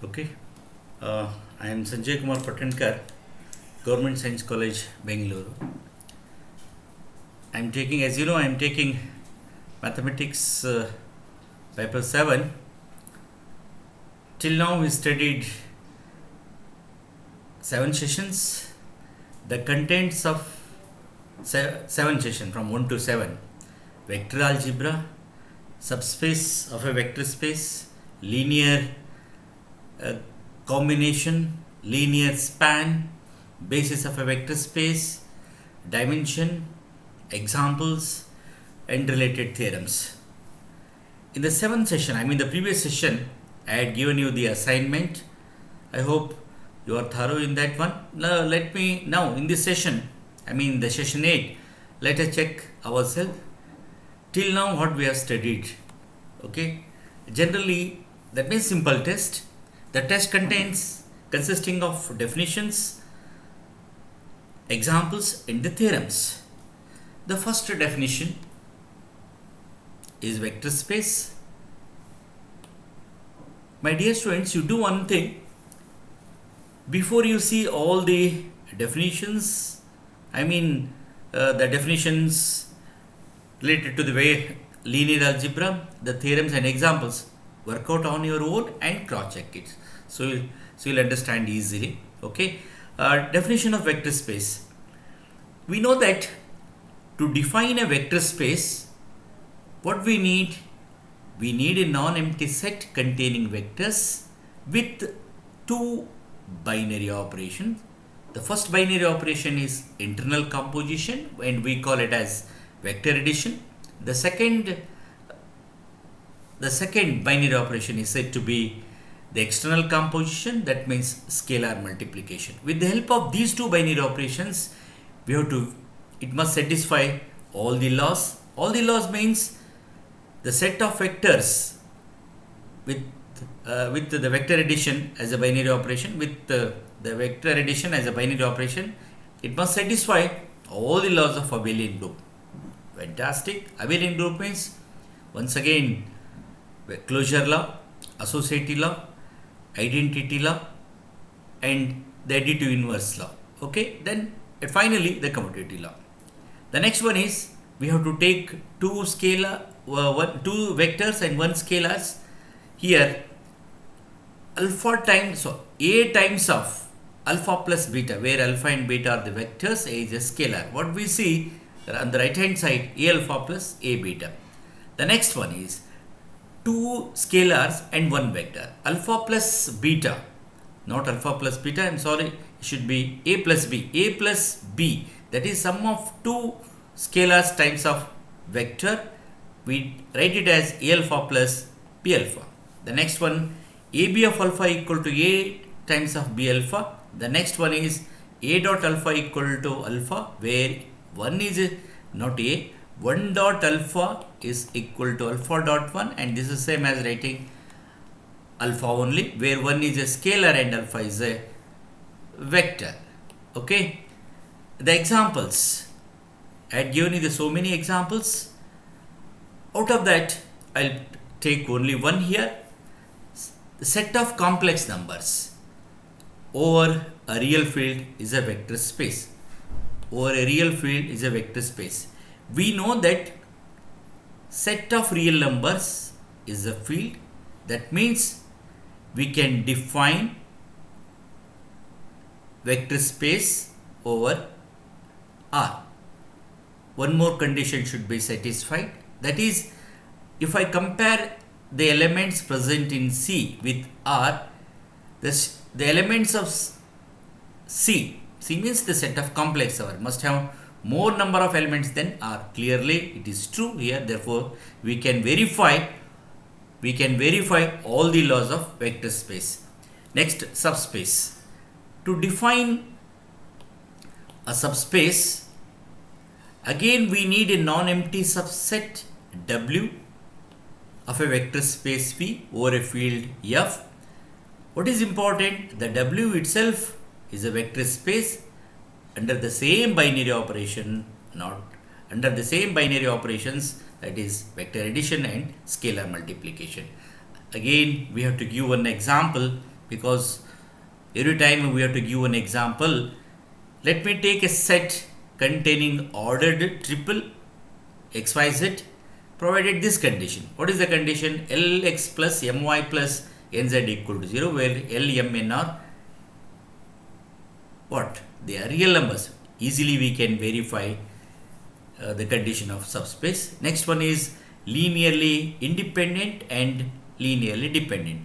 Okay, I am Sanjay Kumar Patankar, Government Science College, Bengaluru. I am taking, as you know, I am taking Mathematics Paper 7. Till now, we studied 7 sessions. The contents of 7 sessions from 1 to 7: vector algebra, subspace of a vector space, linear combination, linear span, basis of a vector space, dimension, examples, and related theorems. In the 7th session, the previous session, I had given you the assignment. I hope you are thorough in that one. Now in this session, the session 8, let us check ourselves. Till now, what we have studied. Okay, generally, that means simple test. The test consisting of definitions, examples, and the theorems. The first definition is vector space. My dear students, you do one thing. Before you see all the definitions, the definitions related to the way linear algebra, the theorems and examples, work out on your own and cross check it. So you'll understand easily. Okay. Definition of vector space. We know that to define a vector space, what we need a non-empty set containing vectors with 2 binary operations. The first binary operation is internal composition, and we call it as vector addition. The second binary operation is said to be the external composition, that means scalar multiplication. With the help of these 2 binary operations, it must satisfy all the laws. All the laws means the set of vectors with the vector addition as a binary operation, the vector addition as a binary operation, it must satisfy all the laws of abelian group. Fantastic. Abelian group means, once again, closure law, associative law, identity law, and the additive inverse law. Okay, then finally the commutative law. The next one is, we have to take 2 vectors and 1 scalars. Here, A times of alpha plus beta, where alpha and beta are the vectors, A is a scalar. What we see on the right hand side, A alpha plus A beta. The next one is 2 scalars and 1 vector. Alpha plus beta, not alpha plus beta, it should be A plus B. A plus B, that is sum of 2 scalars times of vector. We write it as A alpha plus B alpha. The next one, AB of alpha equal to A times of B alpha. The next one is A dot alpha equal to alpha, where 1 is not A. 1 dot alpha is equal to alpha dot 1, and this is same as writing alpha only, where 1 is a scalar and alpha is a vector. Okay. The examples, I had given you so many examples. Out of that, I'll take only one here. The set of complex numbers over a real field is a vector space. Over a real field is a vector space. We know that set of real numbers is a field. That means we can define vector space over R. One more condition should be satisfied. That is, if I compare the elements present in C with R, the elements of C means the set of complex number, must have more number of elements than R. Clearly, it is true here. Therefore, we can verify all the laws of vector space. Next, subspace. To define a subspace, again we need a non-empty subset W of a vector space V over a field F. What is important? The W itself is a vector space under the same binary operation, not under the same binary operations, that is vector addition and scalar multiplication. Again, we have to give one example. because every time we have to give an example. Let me take a set containing ordered triple xyz provided this condition. What is the condition? Lx plus my plus nz equal to 0, where L, m, n are what? They are real numbers. Easily we can verify the condition of subspace. Next one is linearly independent and linearly dependent.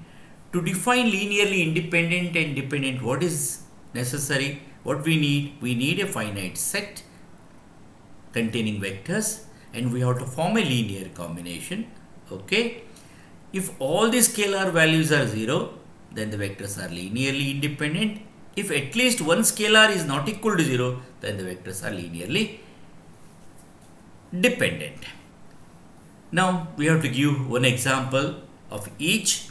To define linearly independent and dependent, what is necessary? What we need? We need a finite set containing vectors, and we have to form a linear combination. Okay. If all the scalar values are 0, then the vectors are linearly independent. If at least one scalar is not equal to 0, then the vectors are linearly dependent. Now we have to give one example of each.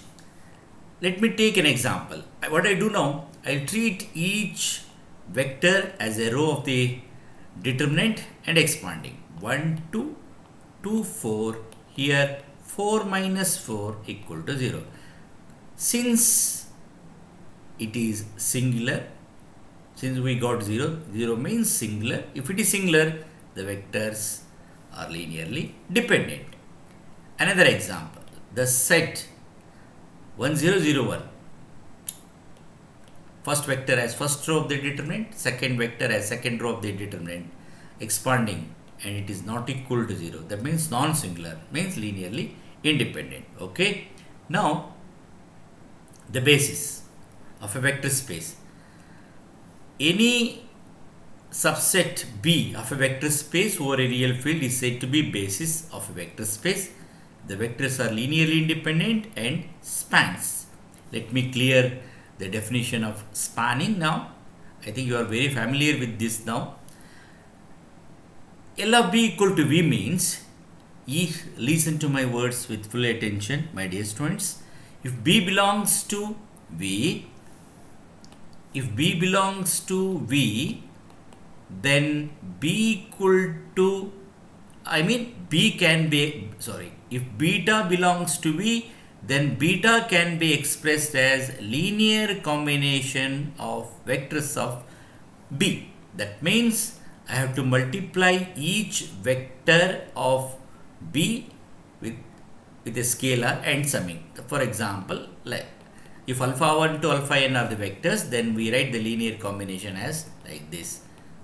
Let me take an example. What I do now, I'll treat each vector as a row of the determinant and expanding. 1, 2, 2, 4. Here 4 minus 4 equal to 0. Since it is singular, since we got 0, 0 means singular. If it is singular, the vectors are linearly dependent. Another example, the set 1, 0, 0, 1. First vector as first row of the determinant, second vector as second row of the determinant, expanding, and it is not equal to 0. That means non-singular, means linearly independent. Okay. Now, the basis of a vector space. Any subset B of a vector space over a real field is said to be basis of a vector space. The vectors are linearly independent and spans. Let me clear the definition of spanning now. I think you are very familiar with this now. L of B equal to V means, listen to my words with full attention, my dear students. If B belongs to V, then B equal to, if beta belongs to V, then beta can be expressed as linear combination of vectors of B. That means I have to multiply each vector of B with a scalar and summing. For example, like if alpha 1 to alpha n are the vectors, then we write the linear combination as like this.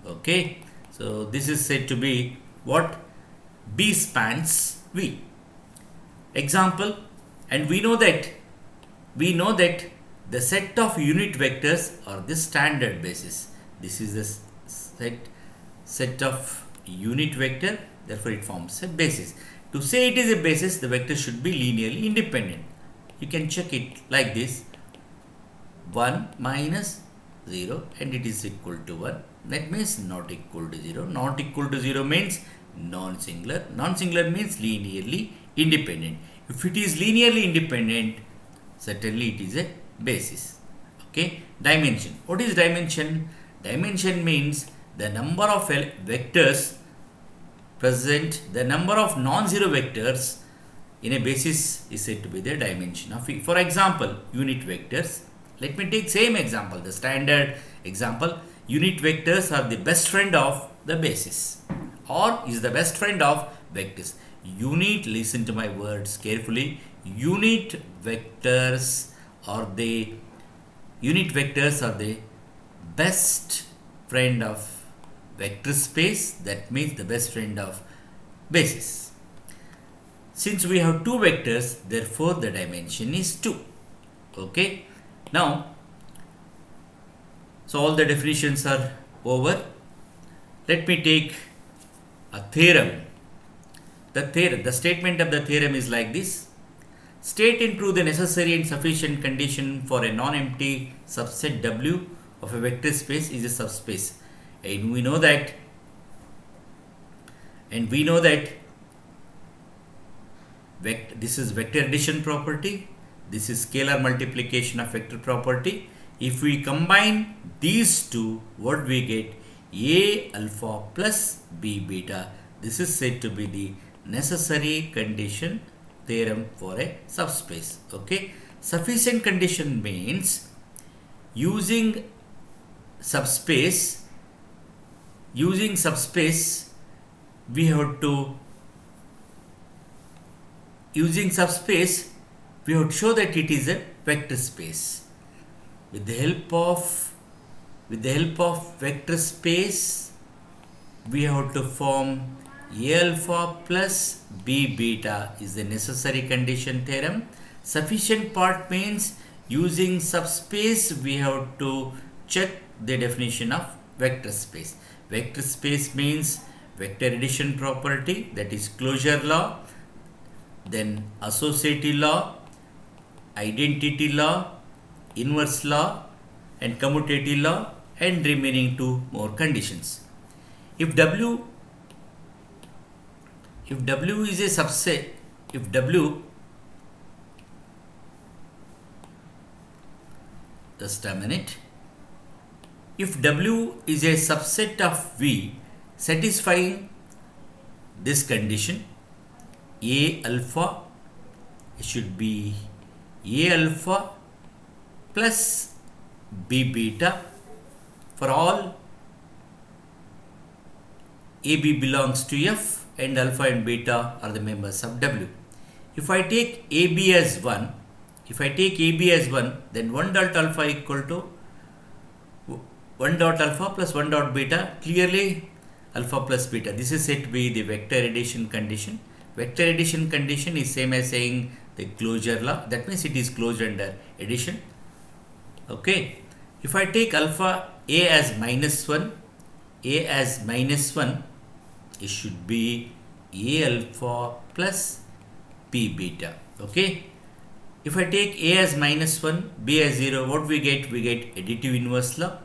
Okay. So this is said to be what? B spans V. Example, and we know that the set of unit vectors are the standard basis. This is the set of unit vector, therefore it forms a basis. To say it is a basis, the vector should be linearly independent. You can check it like this: 1 minus 0, and it is equal to 1. That means not equal to 0. Not equal to 0 means non-singular. Non-singular means linearly independent. If it is linearly independent, certainly it is a basis. Okay. Dimension. What is dimension? Dimension means the number of vectors present, the number of non-zero vectors in a basis is said to be the dimension of V. For example, unit vectors. Let me take same example, the standard example. Unit vectors are the best friend of the basis, or is the best friend of vectors. Listen to my words carefully. Unit vectors are the best friend of vector space. That means the best friend of basis. Since we have two vectors, therefore the dimension is 2. Okay. Now, so all the definitions are over. Let me take a theorem. The statement of the theorem is like this: state and prove the necessary and sufficient condition for a non-empty subset W of a vector space is a subspace. And we know that this is vector addition property, this is scalar multiplication of vector property. If we combine these two, what we get? A alpha plus B beta. This is said to be the necessary condition theorem for a subspace. Okay. Sufficient condition means using subspace, we have to show that it is a vector space. With the help of vector space, we have to form A alpha plus B beta is the necessary condition theorem. Sufficient part means using subspace we have to check the definition of vector space. Vector space means vector addition property, that is closure law, then associative law, identity law, inverse law and commutative law, and remaining two more conditions. If W is a subset, if W, just a minute, if W is a subset of V satisfying this condition, A alpha should be A alpha plus B beta for all AB belongs to F and alpha and beta are the members of W. If I take AB as 1, then 1 dot alpha equal to 1 dot alpha plus 1 dot beta, clearly alpha plus beta. This is said to be the vector addition condition. Vector addition condition is same as saying the closure law. That means it is closed under addition. Okay. If I take alpha A as -1, it should be A alpha plus B beta. Okay. If I take A as -1, B as 0, what we get? We get additive inverse law.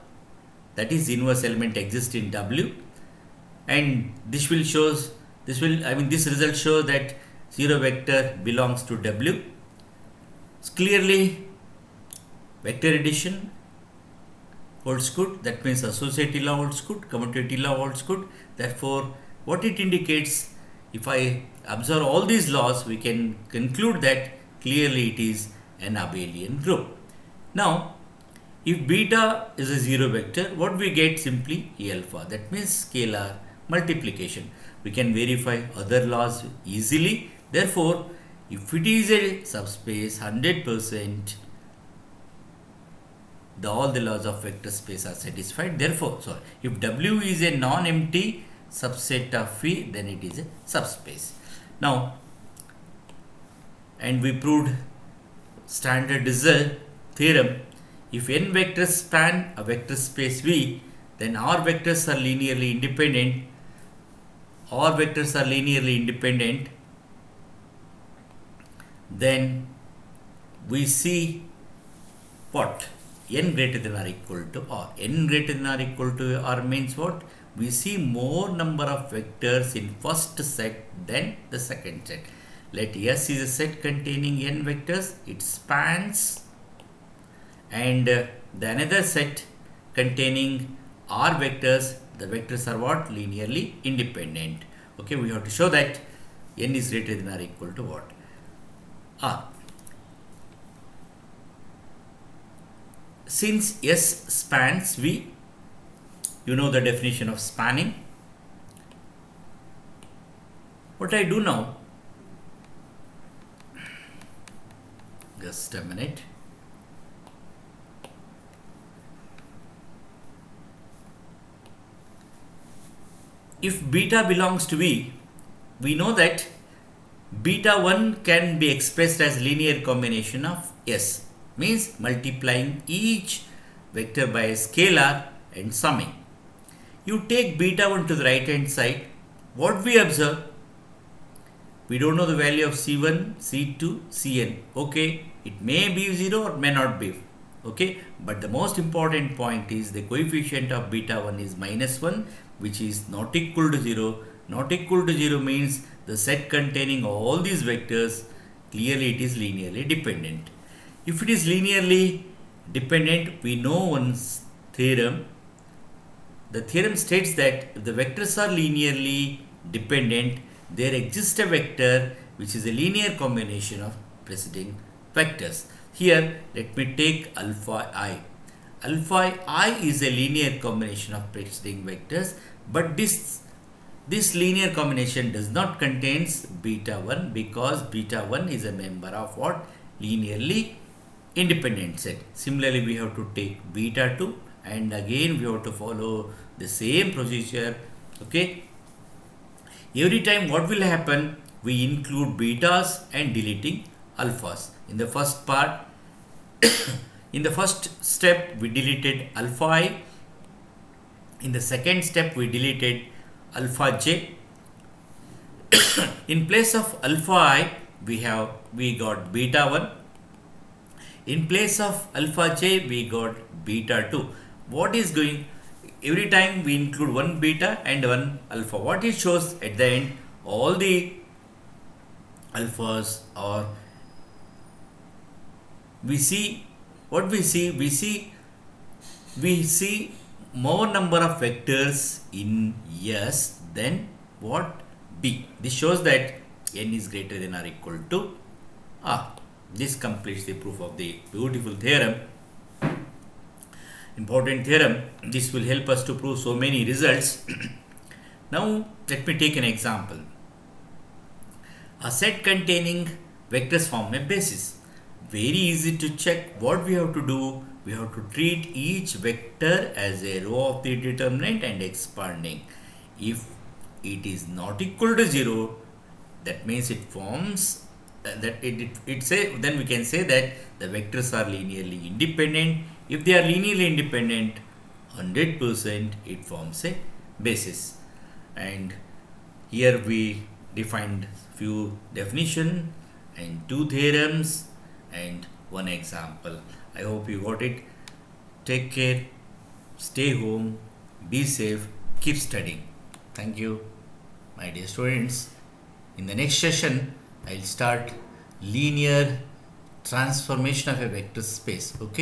That is, inverse element exists in W, and this result shows that 0 vector belongs to W. So clearly, vector addition holds good. That means associative law holds good, commutative law holds good. Therefore, what it indicates, if I observe all these laws, we can conclude that clearly it is an abelian group. Now, if beta is a 0 vector, what we get? Simply A alpha. That means scalar multiplication. We can verify other laws easily. Therefore, if it is a subspace, 100%, all the laws of vector space are satisfied. Therefore, if W is a non-empty subset of V, then it is a subspace. Now, and we proved standard result theorem. If n vectors span a vector space V, then R vectors are linearly independent. Then we see what? N greater than or equal to R. N greater than or equal to R means what? We see more number of vectors in first set than the second set. Let S is a set containing n vectors, it spans, and the another set containing R vectors, the vectors are what? Linearly independent. Okay, we have to show that n is greater than or equal to what? R. Since S spans V, you know the definition of spanning. What I do now, just a minute. If beta belongs to V, we know that beta 1 can be expressed as linear combination of S, means multiplying each vector by a scalar and summing. You take beta 1 to the right hand side. What we observe? We don't know the value of C1, C2, Cn. Okay, it may be 0 or may not be. Okay, but the most important point is the coefficient of beta 1 is -1, which is not equal to 0. Not equal to 0 means the set containing all these vectors, clearly it is linearly dependent. If it is linearly dependent, we know one theorem. The theorem states that if the vectors are linearly dependent, there exists a vector which is a linear combination of preceding vectors. Here, let me take alpha I. alpha I is a linear combination of preceding vectors, but this linear combination does not contains beta 1 because beta 1 is a member of what? Linearly independent set. Similarly, we have to take beta 2 and again we have to follow the same procedure. Okay. Every time what will happen? We include betas and deleting alphas. In the first part, in the first step we deleted alpha I. In the second step we deleted alpha j. In place of alpha I we got beta 1. In place of alpha j we got beta 2. What is going? Every time we include one beta and one alpha. What it shows at the end, all the alphas are, we see more number of vectors in S than what? B. This shows that n is greater than or equal to R. This completes the proof of the beautiful theorem, important theorem. This will help us to prove so many results. Now let me take an example. A set containing vectors form a basis. Very easy to check. What we have to do, we have to treat each vector as a row of the determinant and expanding. If it is not equal to 0, that means it forms then we can say that the vectors are linearly independent. If they are linearly independent, 100% it forms a basis. And here we defined few definition and 2 theorems and 1 example. I hope you got it. Take care, stay home, be safe, keep studying. Thank you, my dear students. In the next session, I'll start linear transformation of a vector space. Okay.